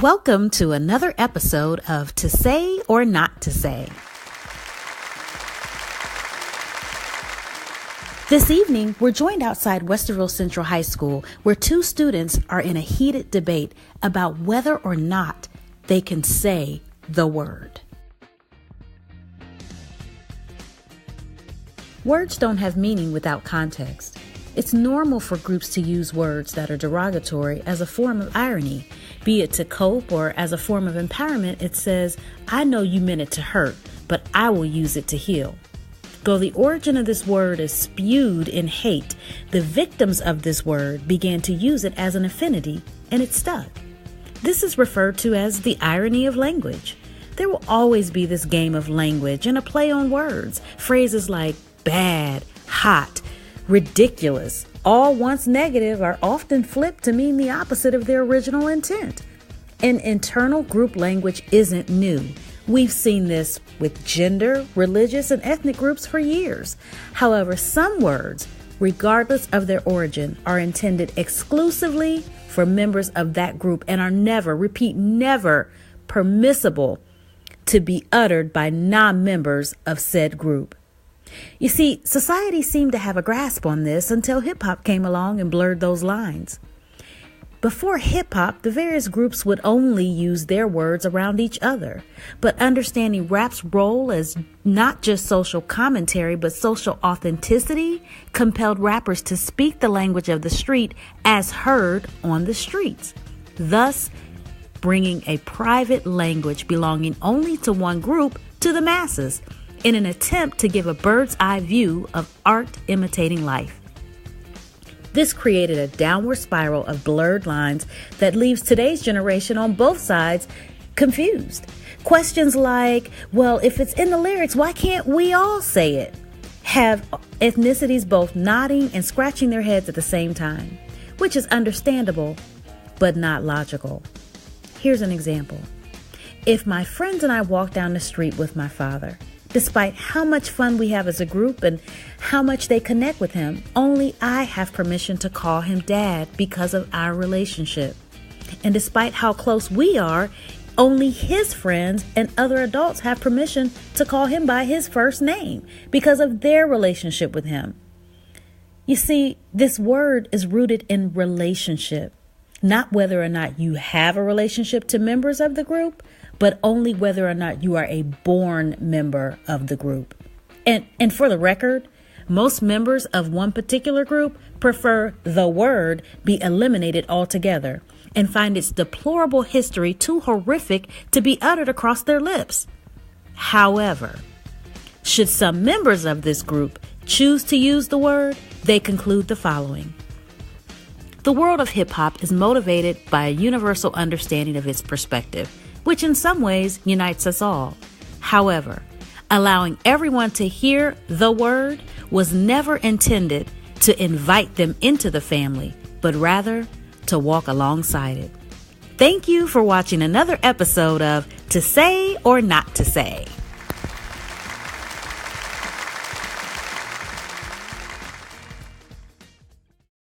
Welcome to another episode of To Say or Not to Say. This evening, we're joined outside Westerville Central High School, where two students are in a heated debate about whether or not they can say the word. Words don't have meaning without context. It's normal for groups to use words that are derogatory as a form of irony, be it to cope or as a form of empowerment. It says, I know you meant it to hurt, but I will use it to heal. Though the origin of this word is spewed in hate, the victims of this word began to use it as an affinity, and it stuck. This is referred to as the irony of language. There will always be this game of language and a play on words. Phrases like bad, hot, ridiculous, all once negative, are often flipped to mean the opposite of their original intent. And internal group language isn't new. We've seen this with gender, religious, and ethnic groups for years. However, some words, regardless of their origin, are intended exclusively for members of that group and are never, repeat, never permissible to be uttered by non-members of said group. You see, society seemed to have a grasp on this until hip-hop came along and blurred those lines. Before hip-hop, the various groups would only use their words around each other. But understanding rap's role as not just social commentary, but social authenticity compelled rappers to speak the language of the street as heard on the streets, thus bringing a private language belonging only to one group to the masses, in an attempt to give a bird's eye view of art imitating life. This created a downward spiral of blurred lines that leaves today's generation on both sides confused. Questions like, well, if it's in the lyrics, why can't we all say it? Have ethnicities both nodding and scratching their heads at the same time, which is understandable, but not logical. Here's an example. If my friends and I walk down the street with my father, despite how much fun we have as a group and how much they connect with him, only I have permission to call him Dad because of our relationship. And despite how close we are, only his friends and other adults have permission to call him by his first name because of their relationship with him. You see, this word is rooted in relationship, not whether or not you have a relationship to members of the group, but only whether or not you are a born member of the group. And for the record, most members of one particular group prefer the word be eliminated altogether and find its deplorable history too horrific to be uttered across their lips. However, should some members of this group choose to use the word, they conclude the following. The world of hip-hop is motivated by a universal understanding of its perspective, which in some ways unites us all. However, allowing everyone to hear the word was never intended to invite them into the family, but rather to walk alongside it. Thank you for watching another episode of To Say or Not to Say.